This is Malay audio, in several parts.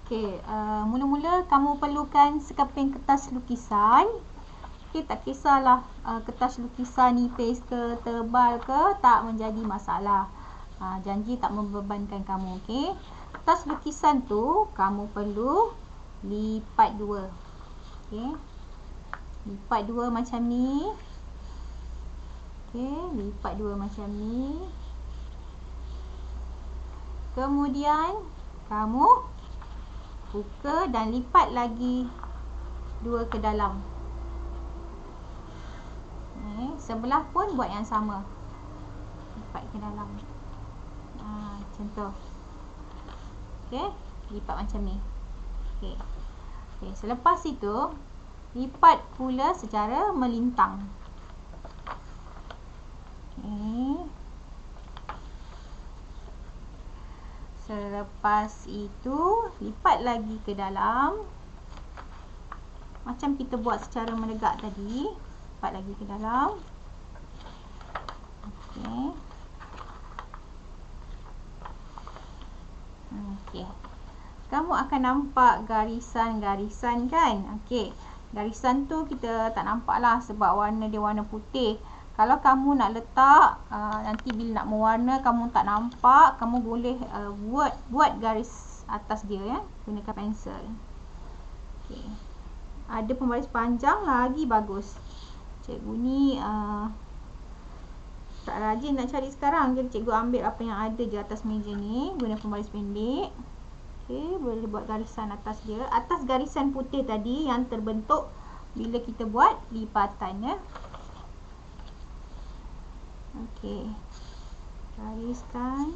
Okey, mula-mula kamu perlukan sekeping kertas lukisan. Okey, tak kisahlah kertas lukisan nipis ke tebal ke, tak menjadi masalah. Janji tak membebankan kamu, okey. Kertas lukisan tu kamu perlu lipat dua. Okey. Lipat dua macam ni. Okey, lipat dua macam ni. Kemudian kamu buka dan lipat lagi dua ke dalam. Sebelah pun buat yang sama. Lipat ke dalam. Macam tu. Okey, lipat macam ni. Okey. Okey, selepas itu lipat pula secara melintang. Okey. Selepas itu lipat lagi ke dalam. Macam kita buat secara menegak tadi. Lipat lagi ke dalam. Okey. Okey. Kamu akan nampak garisan-garisan kan? Okey. Garisan tu kita tak nampak lah sebab warna dia warna putih. Kalau kamu nak letak, nanti bila nak mewarna kamu tak nampak, kamu boleh buat garis atas dia ya, gunakan pensel. Okey. Ada pembaris panjang lagi bagus. Cikgu ni tak rajin nak cari sekarang, jadi cikgu ambil apa yang ada je atas meja ni, guna pembaris pendek. Okey, boleh buat garisan atas dia, atas garisan putih tadi yang terbentuk bila kita buat lipatan ya. Okey, gariskan.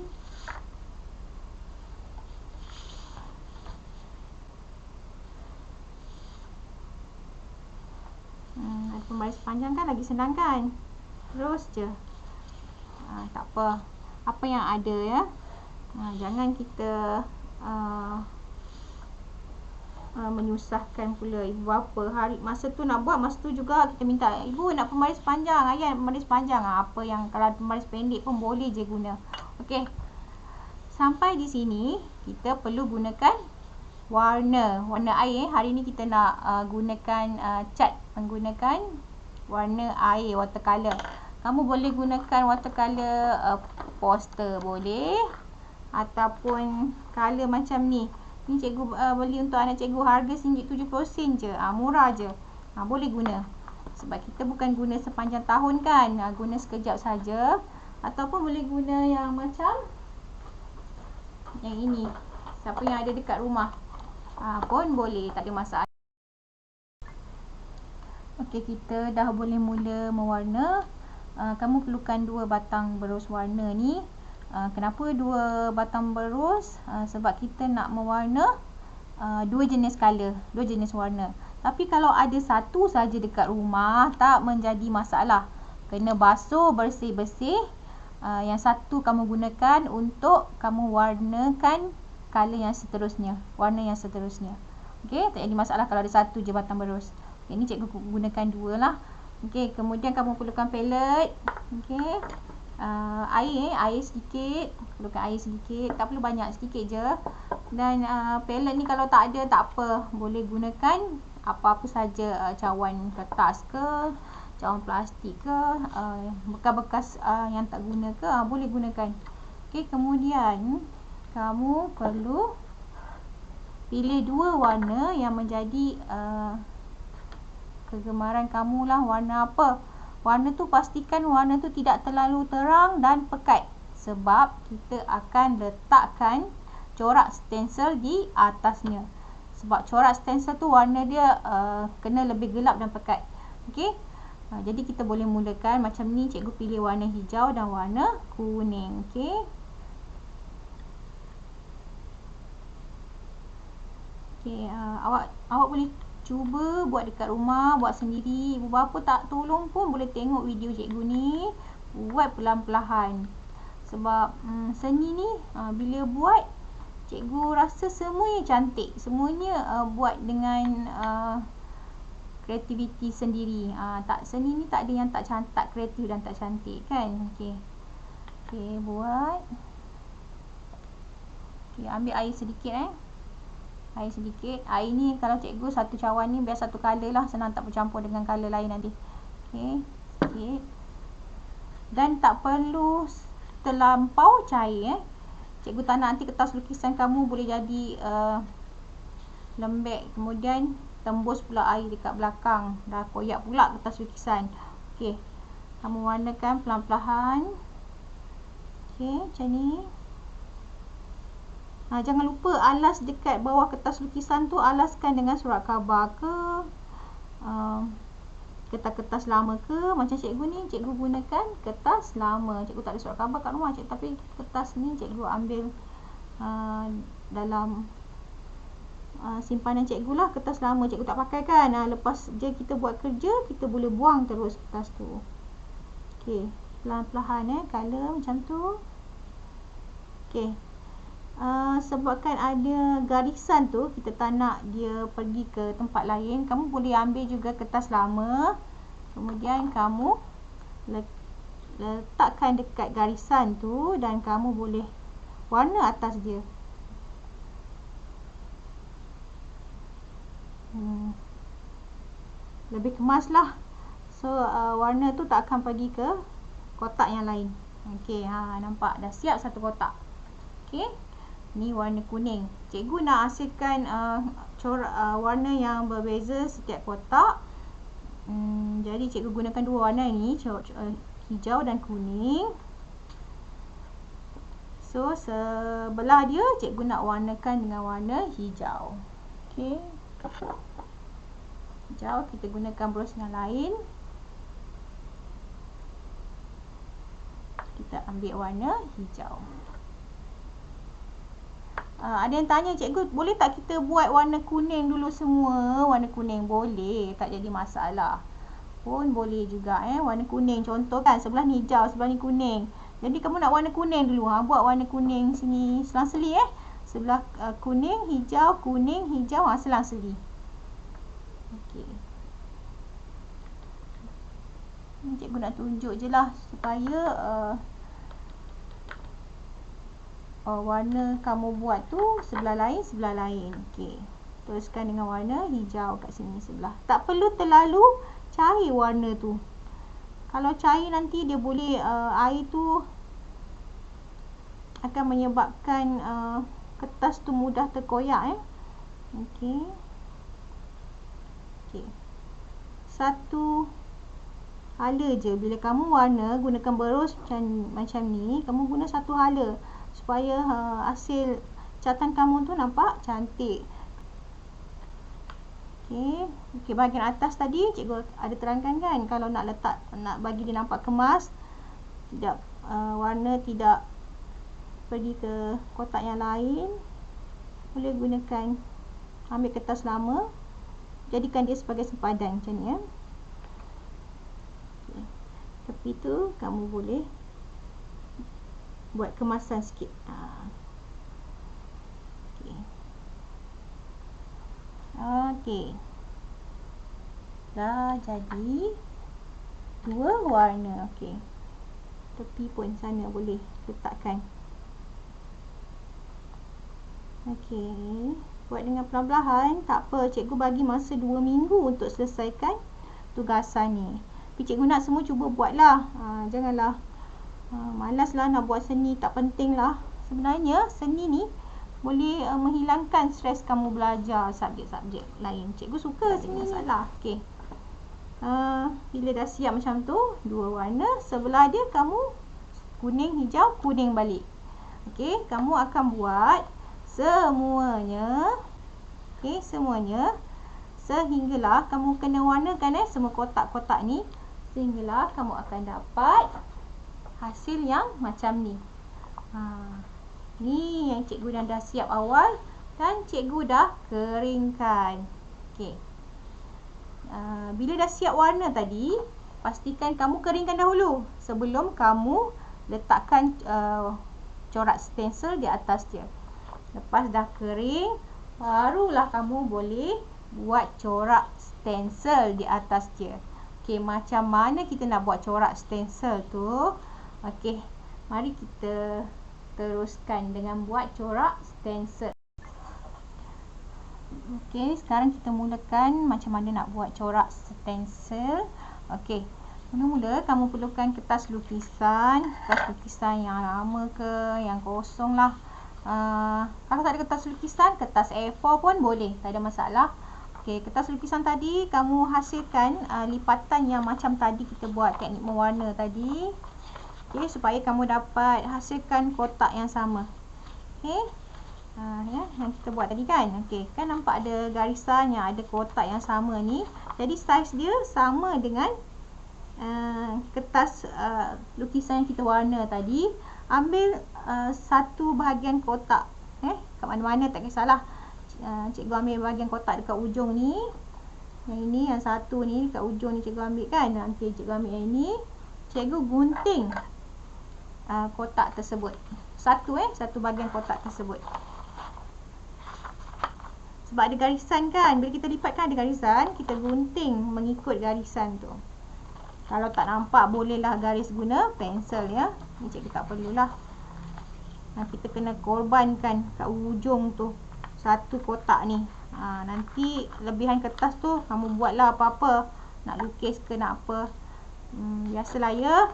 Ada pembaris panjang kan, lagi senang kan? Terus je. Tak apa. Apa yang ada ya. Jangan kita menyusahkan pula ibu bapa. Masa tu nak buat, masa tu juga kita minta, ibu nak pembaris panjang, ayah nak pembaris panjang. Apa yang kalau pembaris pendek pun boleh je guna. Okey. Sampai di sini kita perlu gunakan warna air. Hari ni kita nak gunakan cat menggunakan warna air, watercolor. Kamu boleh gunakan watercolor poster boleh, ataupun color macam ni. Ni cikgu beli untuk anak cikgu, harga RM70 je. Murah je. Boleh guna. Sebab kita bukan guna sepanjang tahun kan. Guna sekejap saja. Ataupun boleh guna yang macam yang ini. Siapa yang ada dekat rumah pun boleh, tak ada masalah. Okey, kita dah boleh mula mewarna. Kamu perlukan 2 batang berus warna ni. Kenapa 2 batang berus? Sebab kita nak mewarna 2 jenis color, 2 jenis warna. Tapi kalau ada satu saja dekat rumah, tak menjadi masalah. Kena basuh bersih-bersih. Yang satu kamu gunakan untuk kamu warnakan color yang seterusnya, warna yang seterusnya. Okey, tak jadi masalah kalau ada satu je batang berus. Ini cikgu gunakan 2 lah. Okey, kemudian kamu perlukan palette. Okey. Air sedikit, perlukan air sedikit, tak perlu banyak, sedikit je. Dan palette ni kalau tak ada tak apa, boleh gunakan apa-apa saja, cawan kertas ke, cawan plastik ke, bekas-bekas yang tak guna ke, boleh gunakan. Okey, kemudian kamu perlu pilih 2 warna yang menjadi kegemaran kamu lah. Warna apa? Warna tu pastikan warna tu tidak terlalu terang dan pekat, sebab kita akan letakkan corak stencil di atasnya. Sebab corak stencil tu warna dia kena lebih gelap dan pekat. Okey. Jadi kita boleh mulakan macam ni. Cikgu pilih warna hijau dan warna kuning. Okey. Okey, awak boleh cuba buat dekat rumah, buat sendiri. Ibu bapa tak tolong pun boleh tengok video cikgu ni, buat perlahan-lahan. Sebab seni ni bila buat, cikgu rasa semuanya cantik. Semuanya buat dengan kreativiti sendiri. Seni ni tak ada yang tak kreatif dan tak cantik kan. Okey. Okey, buat. Okey, ambil air sedikit Air sedikit. Air ni kalau cikgu satu cawan ni biar satu colour lah, senang tak bercampur dengan colour lain nanti. Okey, sikit. Dan tak perlu terlampau cair Cikgu tak nak nanti kertas lukisan kamu boleh jadi lembek, kemudian tembus pula air dekat belakang, dah koyak pula kertas lukisan. Okey, kamu warnakan pelan-pelan. Okey, macam ni. Jangan lupa alas dekat bawah kertas lukisan tu, alaskan dengan surat khabar ke kertas-kertas lama ke. Macam cikgu ni, cikgu gunakan kertas lama. Cikgu tak ada surat khabar kat rumah, tapi kertas ni cikgu ambil dalam simpanan cikgu lah. Kertas lama cikgu tak pakai kan. Lepas je kita buat kerja, kita boleh buang terus kertas tu. Okey, pelan-pelan color macam tu. Okey, sebabkan ada garisan tu, kita tak nak dia pergi ke tempat lain, kamu boleh ambil juga kertas lama, kemudian kamu letakkan dekat garisan tu dan kamu boleh warna atas dia. Lebih kemas lah. So warna tu tak akan pergi ke kotak yang lain. Okey, nampak dah siap satu kotak. Okey, ni warna kuning. Cikgu nak hasilkan corak warna yang berbeza setiap kotak. Jadi cikgu gunakan dua warna ni, hijau dan kuning. So sebelah dia cikgu nak warnakan dengan warna hijau. Okey, hijau kita gunakan brush yang lain. Kita ambil warna hijau. Ada yang tanya, cikgu boleh tak kita buat warna kuning dulu semua? Warna kuning boleh, tak jadi masalah. Pun boleh juga warna kuning. Contoh kan, sebelah ni hijau, sebelah ni kuning. Jadi kamu nak warna kuning dulu, buat warna kuning sini selang-seli sebelah kuning, hijau, selang-seli. Okey. Ni cikgu nak tunjuk je lah supaya warna kamu buat tu sebelah lain. Okey, teruskan dengan warna hijau kat sini sebelah. Tak perlu terlalu cair warna tu. Kalau cair nanti dia boleh air tu akan menyebabkan kertas tu mudah terkoyak Okey. Okey, satu hala je. Bila kamu warna gunakan berus macam ni, kamu guna satu hala supaya hasil catatan kamu tu nampak cantik. Okey, bahagian atas tadi cikgu ada terangkan kan, kalau nak bagi dia nampak kemas, tidak warna tidak pergi ke kotak yang lain, boleh gunakan, ambil kertas lama, jadikan dia sebagai sempadan macam ni Okey, tepi tu kamu boleh buat kemasan sikit. Okey, dah jadi dua warna. Okey, tepi pun sana boleh letakkan. Okey, buat dengan perlahan-lahan, tak apa, cikgu bagi masa 2 minggu untuk selesaikan tugasan ni. Tapi cikgu nak semua cuba buatlah. Janganlah malaslah nak buat seni, tak penting lah. Sebenarnya seni ni boleh menghilangkan stres kamu belajar subjek-subjek lain. Cikgu suka seni, masalah. Okey, bila dah siap macam tu, dua warna, sebelah dia kamu kuning, hijau, kuning balik. Okey, kamu akan buat semuanya. Okey, semuanya sehinggalah kamu kena warnakan semua kotak-kotak ni, sehinggalah kamu akan dapat hasil yang macam ni. Ni yang cikgu dah siap awal dan cikgu dah keringkan. Okey, bila dah siap warna tadi, pastikan kamu keringkan dahulu sebelum kamu letakkan corak stencil di atas dia. Lepas dah kering, barulah kamu boleh buat corak stencil di atas dia. Okey, macam mana kita nak buat corak stencil tu? Okey, mari kita teruskan dengan buat corak stencil. Okey, sekarang kita mulakan macam mana nak buat corak stencil. Okey, mula-mula kamu perlukan kertas lukisan yang lama ke, yang kosong lah. Kalau tak ada kertas lukisan, kertas A4 pun boleh, tak ada masalah. Okey, kertas lukisan tadi kamu hasilkan lipatan yang macam tadi kita buat teknik mewarna tadi. Okey, supaya kamu dapat hasilkan kotak yang sama. Okey. Ya, yang kita buat tadi kan. Okey, kan nampak ada garisan yang ada kotak yang sama ni. Jadi saiz dia sama dengan kertas lukisan yang kita warna tadi. Ambil satu bahagian kotak. Kat mana-mana tak kisahlah. Cikgu ambil bahagian kotak dekat ujung ni. Yang ini, yang satu ni dekat ujung ni cikgu ambil kan. Nanti cikgu ambil yang ini. Cikgu gunting kotak tersebut. Satu bahagian kotak tersebut. Sebab ada garisan kan, bila kita lipat kan ada garisan, kita gunting mengikut garisan tu. Kalau tak nampak, bolehlah garis guna pensel ya. Ni cikgu tak perlulah. Kita kena korbankan kat ujung tu satu kotak ni. Nanti lebihan kertas tu kamu buatlah apa-apa. Nak lukis ke nak apa. Biasalah ya.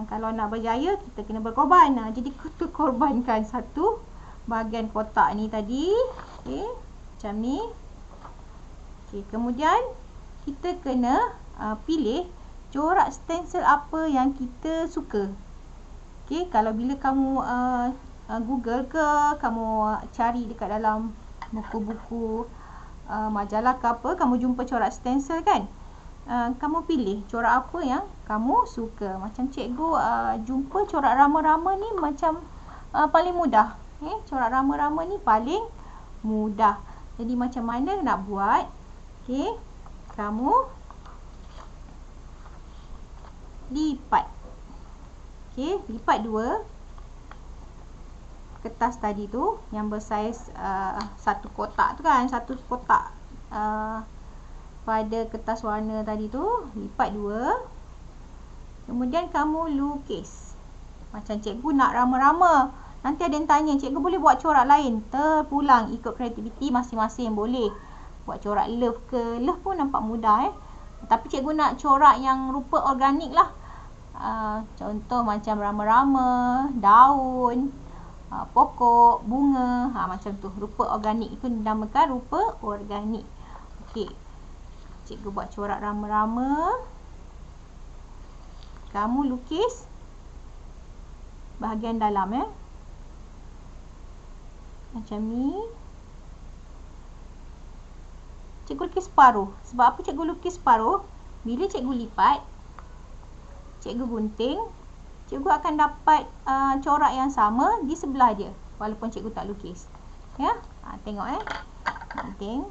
Kalau nak berjaya, kita kena berkorban. Jadi kita korbankan satu bahagian kotak ni tadi. Okey. Macam ni. Okay, kemudian kita kena pilih corak stencil apa yang kita suka. Okay, kalau bila kamu Google ke, kamu cari dekat dalam buku-buku majalah ke apa, kamu jumpa corak stencil kan, kamu pilih corak apa yang kamu suka. Macam cikgu jumpa corak rama-rama ni macam paling mudah. Corak rama-rama ni paling mudah. Jadi macam mana nak buat? Okey, kamu lipat. Okey, lipat dua kertas tadi tu yang bersaiz satu kotak tu kan, satu kotak pada kertas warna tadi tu, lipat dua. Kemudian kamu lukis. Macam cikgu nak rama-rama. Nanti ada yang tanya, cikgu boleh buat corak lain? Terpulang, ikut kreativiti masing-masing boleh. Buat corak love ke, love pun nampak mudah Tapi cikgu nak corak yang rupa organik lah. Contoh macam rama-rama, daun, pokok, bunga, macam tu. Rupa organik itu dinamakan rupa organik. Okey, cikgu buat corak rama-rama. Kamu lukis bahagian dalam macam ni. Cikgu lukis separuh. Sebab apa cikgu lukis separuh? Bila cikgu lipat, cikgu gunting, cikgu akan dapat corak yang sama di sebelah dia, walaupun cikgu tak lukis. Ya, tengok gunting.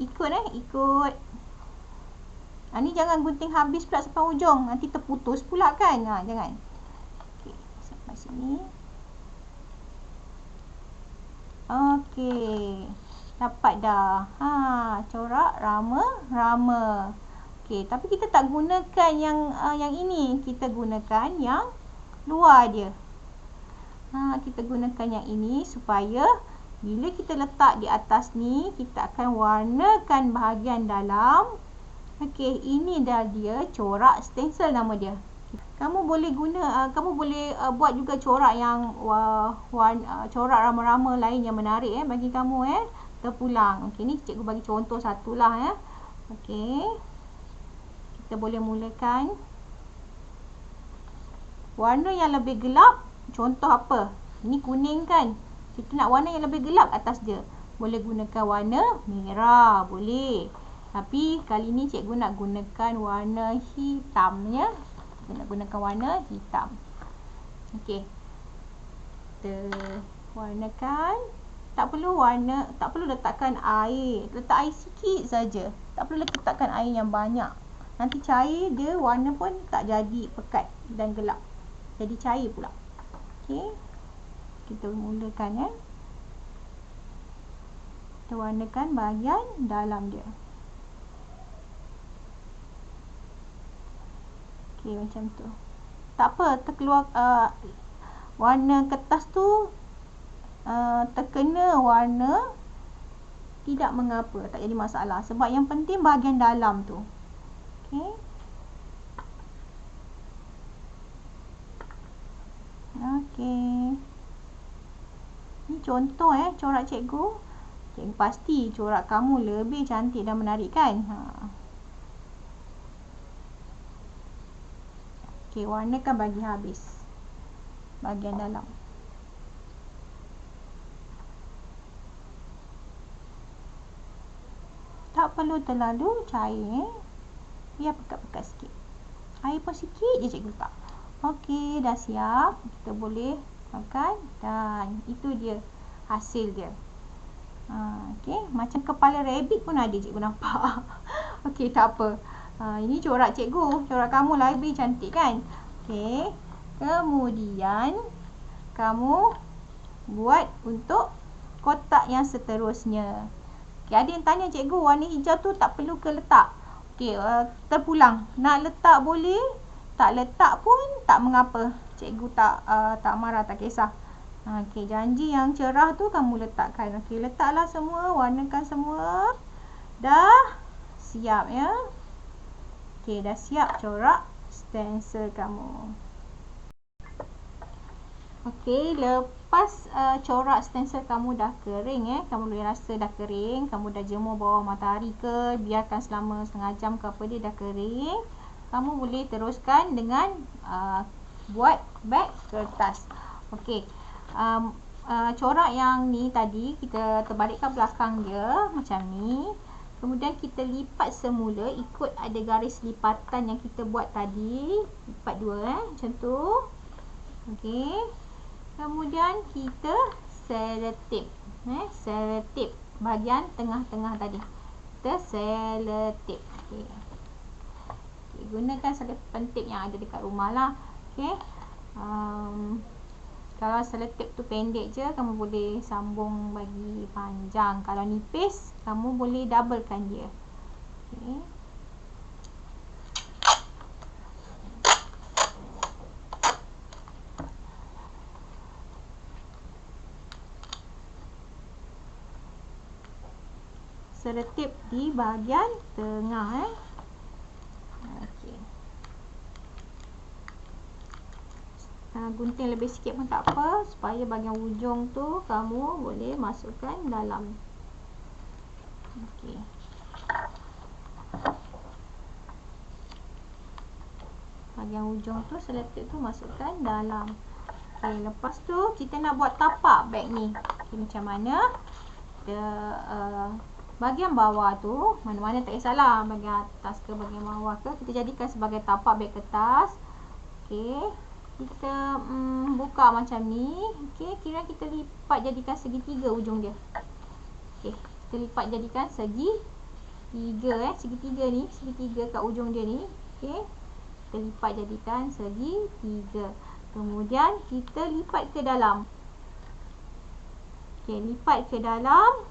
Ikut. Ni jangan gunting habis pula sampai ujung, nanti terputus pula kan. Jangan. Okey, sampai sini. Okey, dapat dah. Corak rama-rama. Okey, tapi kita tak gunakan yang ini, kita gunakan yang luar dia. Kita gunakan yang ini supaya bila kita letak di atas ni, kita akan warnakan bahagian dalam. Okey, ini dah dia corak stencil nama dia. Kamu boleh kamu boleh buat juga corak yang corak rama-rama lain yang menarik bagi kamu terpulang. Okey, ni cikgu bagi contoh satulah Okey. Kita boleh mulakan warna yang lebih gelap. Contoh apa? Ini kuning kan? Kita nak warna yang lebih gelap atas dia. Boleh gunakan warna merah, boleh. Tapi kali ni cikgu nak gunakan warna hitam Kita nak gunakan warna hitam. Okey. Kita warnakan. Tak perlu letakkan air. Letak air sikit saja. Tak perlu letakkan air yang banyak. Nanti cair dia warna pun tak jadi pekat dan gelap. Jadi cair pula. Okey. Kita mulakan Kita warnakan bahagian dalam dia. Okey, macam tu. Tak apa, terkeluar warna kertas tu terkena warna, tidak mengapa, tak jadi masalah. Sebab yang penting bahagian dalam tu. Okey. Okey. Ni contoh corak cikgu. Cikgu pasti corak kamu lebih cantik dan menarik kan? Okey, warnakan bagi habis bahagian dalam. Tak perlu terlalu cair biar pekat-pekat sikit. Air pun sikit je cikgu letak. Okey, dah siap. Kita boleh makan dan itu dia hasil dia. Okey, macam kepala rabbit pun ada cikgu nampak. Okey, tak apa. Ini corak cikgu, corak kamu lebih cantik kan? Okey. Kemudian kamu buat untuk kotak yang seterusnya. Okay, ada yang tanya cikgu, warna hijau tu tak perlu ke letak? Okey, terpulang. Nak letak boleh, tak letak pun tak mengapa. Cikgu tak marah, tak kisah. Okey, janji yang cerah tu kamu letakkan. Okey, letaklah semua, warnakan semua. Dah siap ya. Okey, dah siap corak stencil kamu. Okey, lepas corak stencil kamu dah kering kamu boleh rasa dah kering, kamu dah jemur bawah matahari ke, biarkan selama setengah jam ke apa, dia dah kering. Kamu boleh teruskan dengan buat beg kertas. Okey. Corak yang ni tadi kita terbalikkan belakang dia macam ni. Kemudian kita lipat semula ikut ada garis lipatan yang kita buat tadi. Lipat dua macam tu. Okey. Kemudian kita selotip. Selotip bahagian tengah-tengah tadi. Kita selotip. Okey. Gunakan selotip tip yang ada dekat rumah lah. Okey. Kalau selotip tu pendek je, kamu boleh sambung bagi panjang. Kalau nipis, kamu boleh doublekan dia. Okey. Selotip di bahagian tengah okey. Gunting lebih sikit pun tak apa, supaya bahagian ujung tu kamu boleh masukkan dalam. Okey. Bahagian ujung tu selotip tu masukkan dalam. Okey, lepas tu kita nak buat tapak beg ni. Okey, macam mana? Kita bahagian bawah tu, mana-mana tak kisahlah, bahagian atas ke bahagian bawah ke, kita jadikan sebagai tapak beg kertas. Okey, kita buka macam ni. Okey, kira kita lipat jadikan segitiga ujung dia. Okey, kita lipat jadikan segitiga segitiga ni, segitiga kat ujung dia ni. Okey, kita lipat jadikan segitiga. Kemudian kita lipat ke dalam. Okey, lipat ke dalam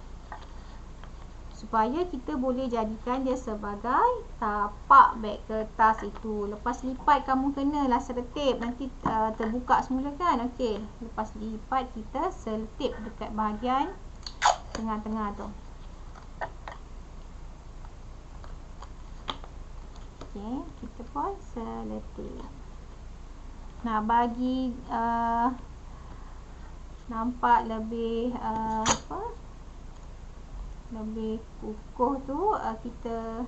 supaya kita boleh jadikan dia sebagai tapak beg kertas itu. Lepas lipat kamu kenalah selotip, nanti terbuka semula kan. Okey, lepas lipat kita selotip dekat bahagian tengah-tengah tu. Okey, kita pun selotip. Nah, bagi nampak lebih lebih kukuh tu, kita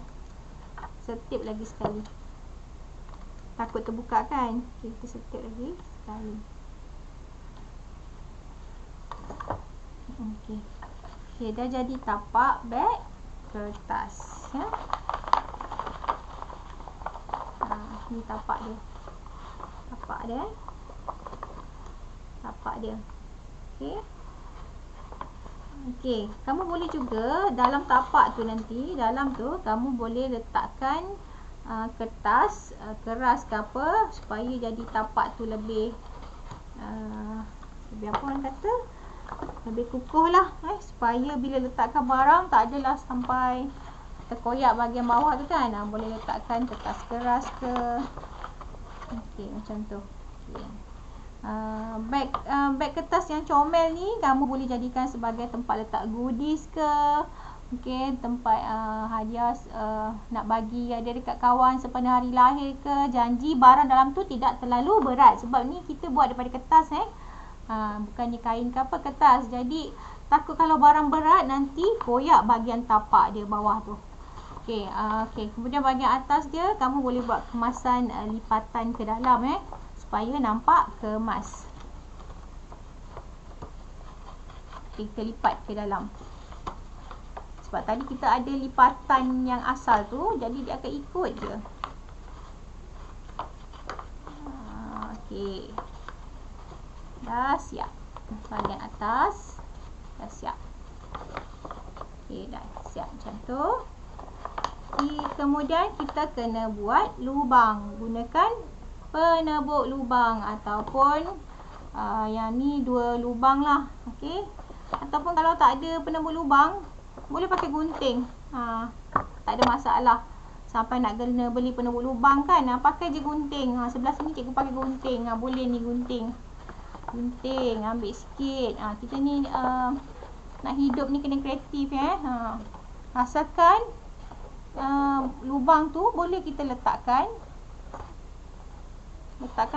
setip lagi sekali. Takut terbuka kan, kita setip lagi sekali. Okey. Okey, dah jadi tapak beg kertas ya. Ni tapak dia. Tapak dia. Tapak dia. Okey. Okey, kamu boleh juga dalam tapak tu nanti, dalam tu kamu boleh letakkan kertas keras ke apa, supaya jadi tapak tu lebih lebih apa orang kata, lebih kukuh lah, supaya bila letakkan barang tak adalah sampai terkoyak bahagian bawah tu kan. Boleh letakkan kertas keras ke. Okey, macam tu. Okay. Beg kertas yang comel ni kamu boleh jadikan sebagai tempat letak goodies ke, mungkin tempat hadiah nak bagi ada dekat kawan sepanjang hari lahir ke. Janji barang dalam tu tidak terlalu berat sebab ni kita buat daripada kertas bukannya kain ke apa, kertas. Jadi takut kalau barang berat nanti koyak bahagian tapak dia bawah tu. Okey, kemudian bahagian atas dia kamu boleh buat kemasan lipatan ke dalam supaya nampak kemas. Okey, kita lipat ke dalam. Sebab tadi kita ada lipatan yang asal tu, jadi dia akan ikut je. Okey. Dah siap. Bahagian atas dah siap. Okey, dah siap macam tu. Kemudian kita kena buat lubang. Gunakan penebuk lubang ataupun yang ni 2 lubang lah. Okey. Ataupun kalau tak ada penebuk lubang, boleh pakai gunting. Tak ada masalah. Sampai nak kena beli penebuk lubang kan, pakai je gunting. Sebelah sini cikgu pakai gunting. Boleh ni gunting. Gunting, ambil sikit. Kita ni nak hidup ni kena kreatif asalkan lubang tu boleh kita letakkan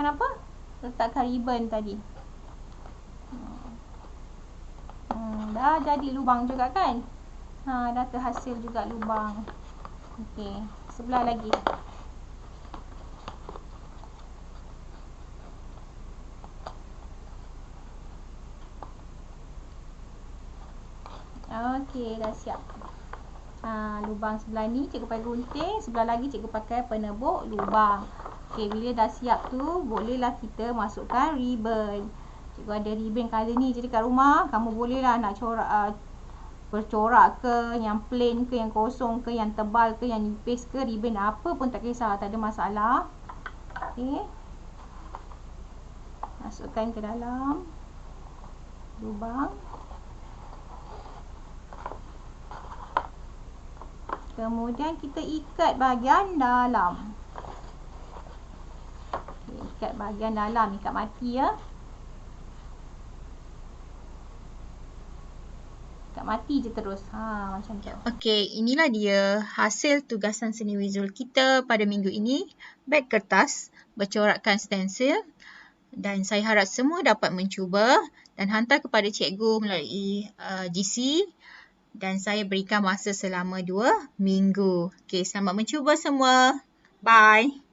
apa? Letakkan ribbon tadi. Dah jadi lubang juga kan? Dah terhasil juga lubang. Okey, sebelah lagi. Okey, dah siap. Lubang sebelah ni cikgu pakai gunting, sebelah lagi cikgu pakai penebuk lubang. Okey, bila dah siap tu, bolehlah kita masukkan ribbon. Cikgu ada ribbon color ni, jadi kat rumah kamu bolehlah nak corak bercorak ke, yang plain ke, yang kosong ke, yang tebal ke, yang nipis ke, ribbon apa pun tak kisah, tak ada masalah. Okey. Masukkan ke dalam lubang. Kemudian kita ikat bahagian dalam. Okay, ikat bahagian dalam, ikat mati ya. Ikat mati je terus. Macam tu. Okey, inilah dia hasil tugasan seni visual kita pada minggu ini. Beg kertas bercorakkan stensil. Dan saya harap semua dapat mencuba dan hantar kepada cikgu melalui GC. Dan saya berikan masa selama 2 minggu. Okey, selamat mencuba semua. Bye.